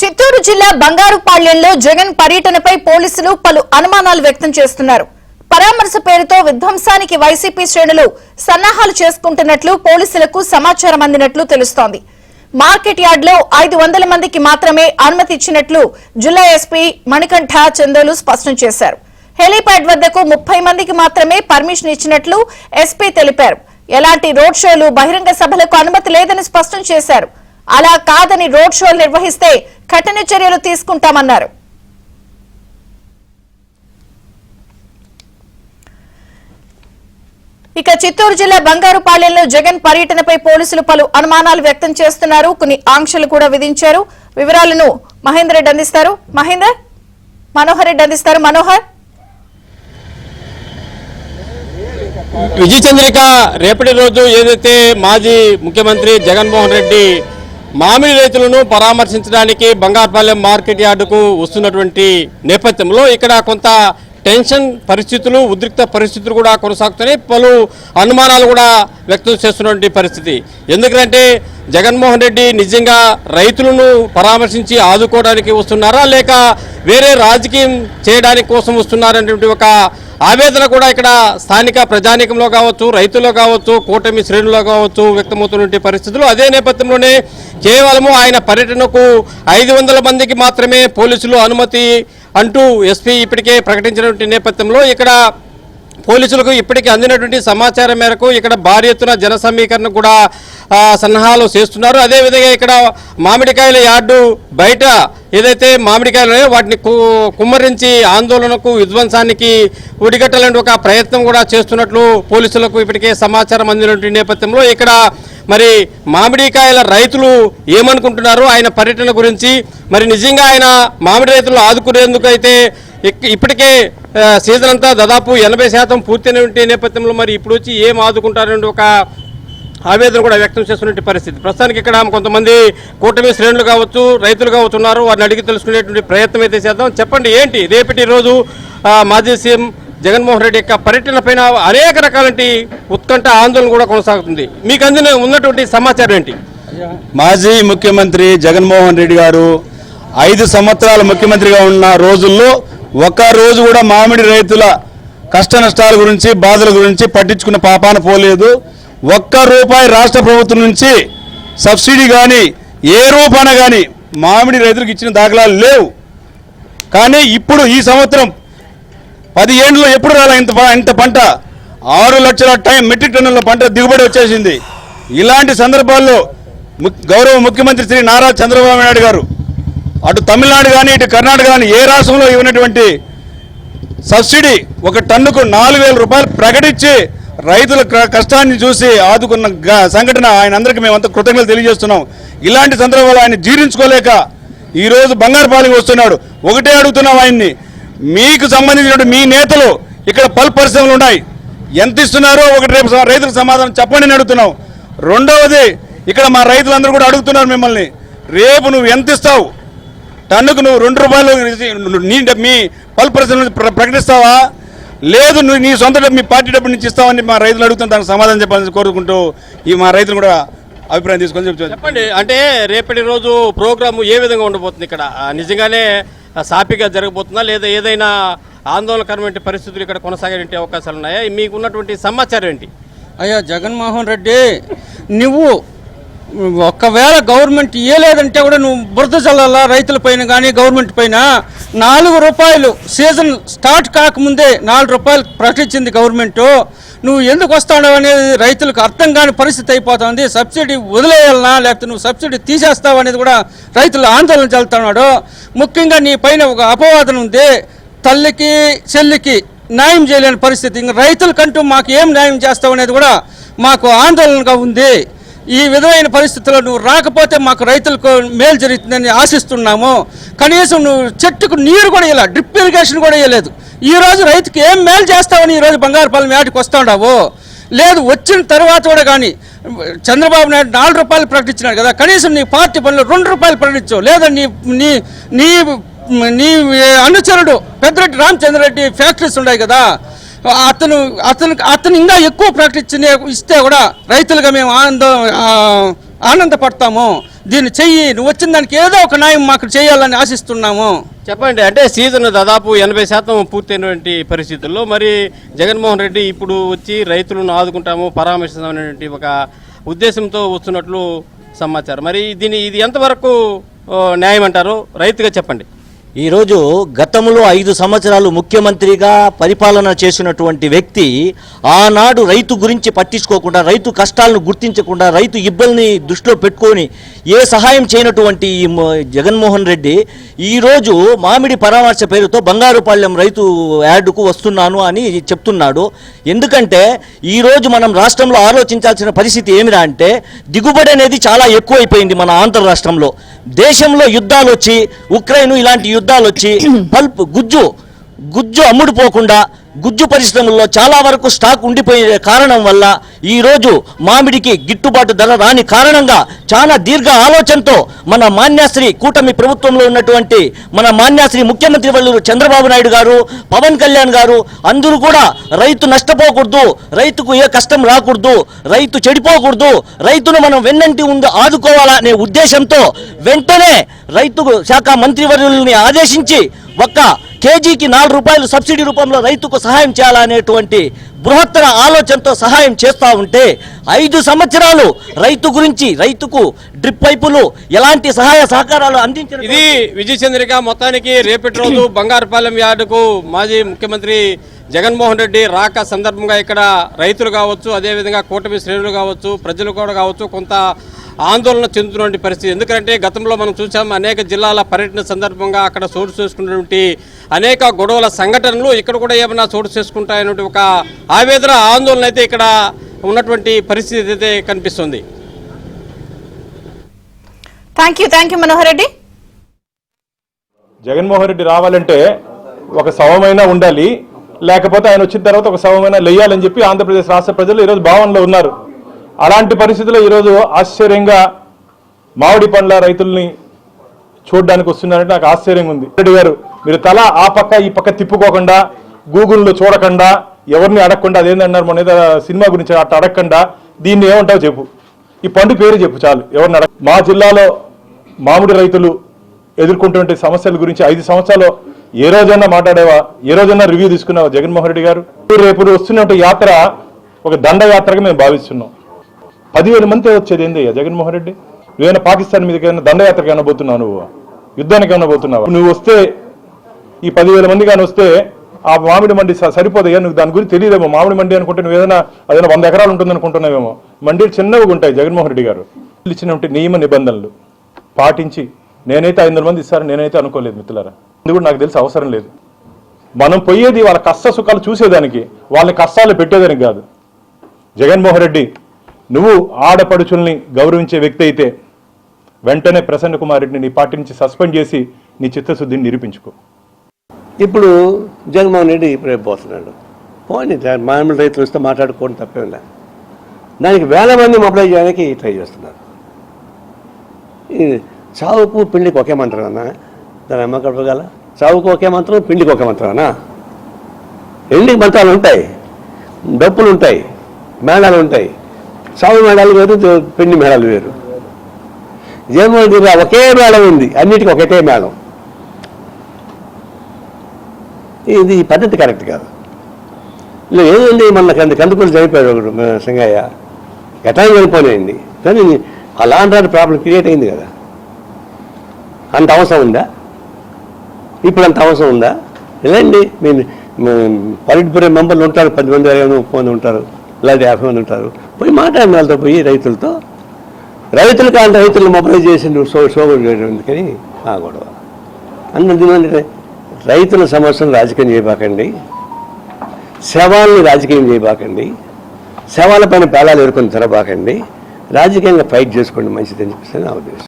చిత్తూరు జిల్లా బంగారుపాళ్యంలో జగన్ పర్యటనపై పోలీసులు పలు అనుమానాలు వ్యక్తం చేస్తున్నారు. పరామర్శ పేరుతో విధ్వంసానికి వైసీపీ శ్రేణులు సన్నాహాలు చేసుకుంటున్నట్లు పోలీసులకు సమాచారం అందినట్లు తెలుస్తోంది. మార్కెట్ యార్డ్లో 500 మందికి మాత్రమే అనుమతి ఇచ్చినట్లు జిల్లా ఎస్పీ మణికంఠ చందోలు స్పష్టం చేశారు. హెలీప్యాడ్ వద్దకు 30 మందికి మాత్రమే పర్మిషన్ ఇచ్చినట్లు ఎస్పీ తెలిపారు. ఎలాంటి రోడ్ షోలు, బహిరంగ సభలకు అనుమతి లేదని స్పష్టం చేశారు. అలా కాదని రోడ్ షోలు నిర్వహిస్తే కఠిన చర్యలు తీసుకుంటామన్నారు. ఇక చిత్తూరు జిల్లా బంగారుపాళ్యంలో జగన్ పర్యటనపై పోలీసులు పలు అనుమానాలు వ్యక్తం చేస్తున్నారు. కొన్ని ఆంక్షలు కూడా విధించారు. వివరాలను మహేందర్ రెడ్డి అందిస్తారు. మనోహర్ రెడ్డి అందిస్తారు. మనోహర్, విజయ చంద్రిక, రేపటి రోజు ఏదైతే మాజీ ముఖ్యమంత్రి జగన్మోహన్ రెడ్డి మామిడి రైతులను పరామర్శించడానికి బంగారుపాలెం మార్కెట్ యార్డుకు వస్తున్నటువంటి నేపథ్యంలో ఇక్కడ కొంత టెన్షన్ పరిస్థితులు, ఉద్రిక్త పరిస్థితులు కూడా కొనసాగుతున్నాయి. పలు అనుమానాలు కూడా వ్యక్తం చేస్తున్నటువంటి పరిస్థితి. ఎందుకంటే జగన్మోహన్ రెడ్డి నిజంగా రైతులను పరామర్శించి ఆదుకోవడానికి వస్తున్నారా, లేక వేరే రాజకీయం చేయడానికి కోసం వస్తున్నారనేటువంటి ఒక ఆవేదన కూడా ఇక్కడ స్థానిక ప్రజానీకంలో కావచ్చు, రైతుల్లో కావచ్చు, కూటమి శ్రేణుల్లో కావచ్చు వ్యక్తమవుతున్నటువంటి పరిస్థితులు. అదే నేపథ్యంలోనే కేవలము ఆయన పర్యటనకు 500 మందికి మాత్రమే పోలీసులు అనుమతి అంటూ ఎస్పీ ఇప్పటికే ప్రకటించినటువంటి నేపథ్యంలో ఇక్కడ పోలీసులకు ఇప్పటికీ అందినటువంటి సమాచారం మేరకు ఇక్కడ భారీ ఎత్తున జన సమీకరణ కూడా సన్నాహాలు చేస్తున్నారు. అదేవిధంగా ఇక్కడ మామిడికాయల యార్డు బయట ఏదైతే మామిడికాయలు వాటిని కుమ్మరించి ఆందోళనకు, విధ్వంసానికి ఒడిగట్టాలంటే ఒక ప్రయత్నం కూడా చేస్తున్నట్లు పోలీసులకు ఇప్పటికే సమాచారం అందినటువంటి నేపథ్యంలో ఇక్కడ మరి మామిడికాయల రైతులు ఏమనుకుంటున్నారు ఆయన పర్యటన గురించి, మరి నిజంగా ఆయన మామిడి రైతులు ఆదుకునేందుకు అయితే ఇప్పటికే సీజన్ అంతా దాదాపు 80% పూర్తయినటువంటి నేపథ్యంలో మరి ఇప్పుడు వచ్చి ఏం ఆదుకుంటారనే ఒక ఆవేదన కూడా వ్యక్తం చేస్తున్న పరిస్థితి. ప్రస్తుతానికి ఇక్కడ కొంతమంది కూటమి శ్రేణులు కావచ్చు, రైతులు కావచ్చు ఉన్నారు. వారిని అడిగి తెలుసుకునేటువంటి ప్రయత్నం అయితే చేద్దాం. చెప్పండి, ఏంటి రేపటి రోజు మాజీ సీఎం జగన్మోహన్ రెడ్డి యొక్క పర్యటన పైన అనేక రకాలంటి ఉత్కంఠ, ఆందోళన కూడా కొనసాగుతుంది. మీకు ఉన్నటువంటి సమాచారం ఏంటి? మాజీ ముఖ్యమంత్రి జగన్మోహన్ రెడ్డి గారు 5 సంవత్సరాల ముఖ్యమంత్రిగా ఉన్న రోజుల్లో ఒక్క రోజు కూడా మామిడి రైతుల కష్ట నష్టాల గురించి, బాధల గురించి పట్టించుకున్న పాపాన పోలేదు. ₹1 రాష్ట్ర ప్రభుత్వం నుంచి సబ్సిడీ కానీ ఏ రూపాన కానీ మామిడి రైతులకు ఇచ్చిన దాఖలాలు లేవు. కానీ ఇప్పుడు ఈ సంవత్సరం 10 ఏళ్ళలో ఎప్పుడు రాలే ఇంత పంట, 6 లక్షల మెట్రిక్ టన్నుల పంట దిగుబడి వచ్చేసింది. ఇలాంటి సందర్భాల్లో గౌరవ ముఖ్యమంత్రి శ్రీ నారా చంద్రబాబు నాయుడు గారు అటు తమిళనాడు కానీ ఇటు కర్ణాటక కానీ ఏ రాష్ట్రంలో ఇవ్వనటువంటి సబ్సిడీ 1 టన్నుకు ₹4,000 ప్రకటించి రైతుల కష్టాన్ని చూసి ఆదుకున్న సంఘటన ఆయన అందరికీ మేమంతా కృతజ్ఞతలు తెలియజేస్తున్నాం. ఇలాంటి సందర్భాలు ఆయన జీర్ణించుకోలేక ఈరోజు బంగారుపాలెం వస్తున్నాడు. ఒకటే అడుగుతున్నాం ఆయన్ని, మీకు సంబంధించిన మీ నేతలు ఇక్కడ పల్ప్ పరిశ్రమలు ఉన్నాయి, ఎంత ఇస్తున్నారో ఒకటి రేపు రైతులకు సమాధానం చెప్పండి అని అడుగుతున్నాం. రెండవది, ఇక్కడ మా రైతులందరూ కూడా అడుగుతున్నారు మిమ్మల్ని, రేపు నువ్వు ఎంత ఇస్తావు, టన్నుకు నువ్వు ₹2 మీ పల్ప్ పరిశ్రమ ప్రకటిస్తావా, లేదు నువ్వు నీ సొంత మీ పార్టీ డబ్బు నుంచి ఇస్తావని మా రైతులు అడుగుతున్న దానికి సమాధానం చెప్పాలని కోరుకుంటూ మా రైతులు కూడా అభిప్రాయం తీసుకొని చెప్పండి. అంటే రేపటి రోజు ప్రోగ్రాము ఏ విధంగా ఉండబోతుంది? ఇక్కడ నిజంగానే సాఫీగా జరగబోతుందా, లేదా ఏదైనా ఆందోళనకరమైన పరిస్థితులు ఇక్కడ కొనసాగే అవకాశాలు ఉన్నాయా? మీకు ఉన్నటువంటి సమాచారం ఏంటి? అయ్యా జగన్మోహన్ రెడ్డి, నువ్వు ఒక్కవేళ గవర్నమెంట్ ఇవ్వలేదంటే కూడా నువ్వు బురద చల్లాలా రైతుల పైన కానీ గవర్నమెంట్ పైన. ₹4 సీజన్ స్టార్ట్ కాకముందే ₹4 ప్రకటించింది గవర్నమెంట్. నువ్వు ఎందుకు వస్తావు అనేది రైతులకు అర్థం కాని పరిస్థితి అయిపోతుంది. సబ్సిడీ వదిలేయాలనా లేకపోతే నువ్వు సబ్సిడీ తీసేస్తావు అనేది కూడా రైతులు ఆందోళన చెల్లుతున్నాడు. ముఖ్యంగా నీ పైన ఒక అపవాదన ఉంది, తల్లికి చెల్లికి న్యాయం చేయలేని పరిస్థితి. ఇంకా రైతులకంటూ మాకు ఏం న్యాయం చేస్తావు అనేది కూడా మాకు ఆందోళనగా ఉంది. ఈ విధమైన పరిస్థితుల్లో నువ్వు రాకపోతే మాకు రైతులకు మేలు జరుగుతుందని ఆశిస్తున్నాము. కనీసం నువ్వు చెట్టుకు నీరు కూడా ఇవ్వలేదు, డ్రిప్ ఇరిగేషన్ కూడా ఇవ్వలేదు. ఈరోజు రైతుకి ఏం మేలు చేస్తావని ఈరోజు బంగారుపాలెం యాటికి వస్తూ ఉండవు. లేదు, వచ్చిన తర్వాత కూడా కానీ చంద్రబాబు నాయుడు ₹4 ప్రకటించినాడు కదా, కనీసం నీ పార్టీ పనులు ₹2 ప్రకటించు. లేదా నీ నీ నీ అనుచరుడు పెద్దిరెడ్డి రామచంద్రరెడ్డి ఫ్యాక్టరీస్ ఉన్నాయి కదా, అతను ఇంకా ఎక్కువ ప్రకటించి ఇస్తే కూడా రైతులుగా మేము ఆనందపడతాము. దీన్ని చెయ్యి, నువ్వు వచ్చిన దానికి ఏదో ఒక న్యాయం మాకు చేయాలని ఆశిస్తున్నాము. చెప్పండి, అంటే సీజన్ దాదాపు 80% పూర్తయినటువంటి పరిస్థితుల్లో మరి జగన్మోహన్ రెడ్డి ఇప్పుడు వచ్చి రైతులను ఆదుకుంటాము, పరామర్శిస్తామనేటువంటి ఒక ఉద్దేశంతో వస్తున్నట్లు సమాచారం. మరి ఇది ఎంతవరకు న్యాయం అంటారు? రైతుగా చెప్పండి. ఈరోజు గతంలో 5 సంవత్సరాలు ముఖ్యమంత్రిగా పరిపాలన చేసినటువంటి వ్యక్తి ఆనాడు రైతు గురించి పట్టించుకోకుండా, రైతు కష్టాలను గుర్తించకుండా, రైతు ఇబ్బందిని దృష్టిలో పెట్టుకొని ఏ సహాయం చేయనటువంటి ఈ జగన్మోహన్ రెడ్డి ఈరోజు మామిడి పరామర్శ పేరుతో బంగారుపాళ్యం రైతు యార్డుకు వస్తున్నాను అని చెప్తున్నాడు. ఎందుకంటే ఈరోజు మనం రాష్ట్రంలో ఆలోచించాల్సిన పరిస్థితి ఏమిరా అంటే, దిగుబడి అనేది చాలా ఎక్కువైపోయింది మన ఆంధ్ర రాష్ట్రంలో. దేశంలో యుద్ధాలు వచ్చి, ఉక్రెయిన్ ఇలాంటి యుద్ధాలు వచ్చి పల్ప్ గుజ్జు అమ్ముడుపోకుండా గుజ్జు పరిశ్రమల్లో చాలా వరకు స్టాక్ ఉండిపోయే కారణం వల్ల ఈరోజు మామిడికి గిట్టుబాటు ధర రాని కారణంగా చాలా దీర్ఘ ఆలోచనతో మన మాన్యాశ్రీ కూటమి ప్రభుత్వంలో ఉన్నటువంటి మన మాన్యాశ్రీ ముఖ్యమంత్రి వాళ్ళు చంద్రబాబు నాయుడు గారు, పవన్ కళ్యాణ్ గారు అందరూ కూడా రైతు నష్టపోకూడదు, రైతుకు ఏ కష్టం రాకూడదు, రైతు చెడిపోకూడదు, రైతును మనం వెన్నంటి ఉండి ఆదుకోవాలనే ఉద్దేశంతో వెంటనే రైతు శాఖ మంత్రివర్యుల్ని ఆదేశించి ఒక్క కేజీకి 4 రూపాయలు సబ్సిడీ రూపంలో రైతుకు సహాయం చేయాలనేటువంటి బృహత్తర ఆలోచనతో సహాయం చేస్తూ ఉంటే 5 సంవత్సరాలు రైతు గురించి, రైతుకు డ్రిప్ పైపులు ఎలాంటి సహాయ సహకారాలు అందించిన ఇది విజయ చంద్రిక. మొత్తానికి రేపటి రోజు బంగారుపాలెం యార్డుకు మాజీ ముఖ్యమంత్రి జగన్మోహన్ రెడ్డి రాక సందర్భంగా ఇక్కడ రైతులు కావచ్చు, అదేవిధంగా కూటమి శ్రేణులు కావచ్చు, ప్రజలు కూడా కావచ్చు కొంత ఆందోళన చెందుతున్నటువంటి పరిస్థితి. ఎందుకంటే గతంలో మనం చూసాం అనేక జిల్లాల పర్యటన సందర్భంగా అక్కడ చోటు చేసుకున్నటువంటి అనేక గొడవల సంఘటనలు ఇక్కడ కూడా ఏమైనా చోటు చేసుకుంటాయనే ఒక ఆవేదన, ఆందోళన అయితే ఇక్కడ ఉన్నటువంటి పరిస్థితి అయితే కనిపిస్తుంది. Thank you Manohar Reddy. జగన్మోహన్ రెడ్డి రావాలంటే ఒక శవమైనా ఉండాలి, లేకపోతే ఆయన వచ్చిన తర్వాత ఒక శవమైనా లేయాలని చెప్పి ఆంధ్రప్రదేశ్ రాష్ట్ర ప్రజలు ఈరోజు భావనలో ఉన్నారు. అలాంటి పరిస్థితుల్లో ఈరోజు ఆశ్చర్యంగా మామిడి పండ్ల రైతుల్ని చూడడానికి వస్తున్నారంటే నాకు ఆశ్చర్యంగా ఉంది. రెడ్డి గారు, మీరు తల ఆ పక్క ఈ పక్క తిప్పుకోకుండా, గూగుల్లో చూడకుండా, ఎవరిని అడగకుండా, అదేంటన్నారు మన ఏదో సినిమా గురించి అట్లా అడగకుండా దీన్ని ఏమంటావు చెప్పు, ఈ పండు పేరు చెప్పు చాలు, ఎవరిని అడగ. మా జిల్లాలో మామిడి రైతులు ఎదుర్కొంటున్న సమస్యల గురించి 5 సంవత్సరాలు ఏ రోజైనా మాట్లాడేవా, ఏ రోజైనా రివ్యూ తీసుకున్నావా జగన్మోహన్ రెడ్డి గారు? రేపు వస్తున్న యాత్ర ఒక దండయాత్రగా మేము భావిస్తున్నాం. 10,000 మంది వచ్చేది ఏంది జగన్మోహన్ రెడ్డి? నువ్వేమైనా పాకిస్తాన్ మీదకి ఏమైనా దండయాత్రకి ఏమైనా పోతున్నావు, నువ్వు యుద్ధానికి ఏమైనా పోతున్నావు? నువ్వు వస్తే ఈ 10,000 మంది కానీ వస్తే ఆ మామిడి మండి సరిపోదయ్యా? నువ్వు దాని గురించి తెలియదేమో. మామిడి మండి అనుకుంటే నువ్వు ఏదైనా 100 ఎకరాలు ఉంటుంది అనుకుంటున్నావేమో. మండీలు చిన్నవిగా ఉంటాయి. జగన్మోహన్ రెడ్డి గారు ఇచ్చినటువంటి నియమ నిబంధనలు పాటించి, నేనైతే 500 మంది ఇస్తారని నేనైతే అనుకోలేదు మిత్రులారా. ఇది కూడా నాకు తెలిసి అవసరం లేదు. మనం పోయేది వాళ్ళ కష్ట సుఖాలు చూసేదానికి, వాళ్ళ కష్టాలు పెట్టేదానికి కాదు. జగన్మోహన్ రెడ్డి, నువ్వు ఆడపడుచుల్ని గౌరవించే వ్యక్తి అయితే వెంటనే ప్రసన్న కుమార్ రెడ్డిని నీ పార్టీ నుంచి సస్పెండ్ చేసి నీ చిత్తశుద్ధిని నిరూపించుకో. ఇప్పుడు జగన్మోహన్ రెడ్డి ఇప్పుడు పోతున్నాడు. పోనీ మామూలు రైతులు వస్తే మాట్లాడుకోవడం తప్పేం లేదు. దానికి 1000 మంది మొబైల్ చేయడానికి ట్రై చేస్తున్నారు. చావుకు పిండికి ఒకే మంత్రం అన్నా, దాని అమ్మ గడపగల. చావుకు ఒకే మంత్రం, పిండికి ఒకే మంత్రం అన్నా. ఎన్ని మంత్రాలు ఉంటాయి, డప్పులు ఉంటాయి, మేళాలు ఉంటాయి. చావు మేళాలు వేరు, పిండి మేళాలు వేరు. జగన్మోహన్ రెడ్డి ఒకే మేళం ఉంది, అన్నిటికీ ఒకటే మేళం. ఇది పద్ధతి కరెక్ట్ కాదు. ఇలా ఏదండి, మన కందుకూరు చనిపోయాడు ఒకడు సింగయ్య, ఎట్లా చనిపోయినాయండి. కానీ అలాంటి ప్రాబ్లం క్రియేట్ అయింది కదా. అంత అవసరం ఉందా? ఇప్పుడు అంత అవసరం ఉందా? లేదండి, మీరు పొలిట్ బ్యూరో మెంబర్లు ఉంటారు, 10 మంది 20 మంది ఉంటారు, లేదా 50 మంది ఉంటారు. పోయి మాట్లాడిన వాళ్ళతో పోయి రైతులతో, రైతులకు అంటే రైతులు మొబైల్ చేసి నువ్వు షో ఎందుకని ఆ గొడవ అన్నది. రైతుల సమస్యను రాజకీయం చేయబాకండి, శవాల్ని రాజకీయం చేయబాకండి, శవాల పైన పేలాలు ఎరుకొని తినబాకండి, రాజకీయంగా ఫైట్ చేసుకోండి మంచిదని చెప్పేసి నా ఉద్దేశం.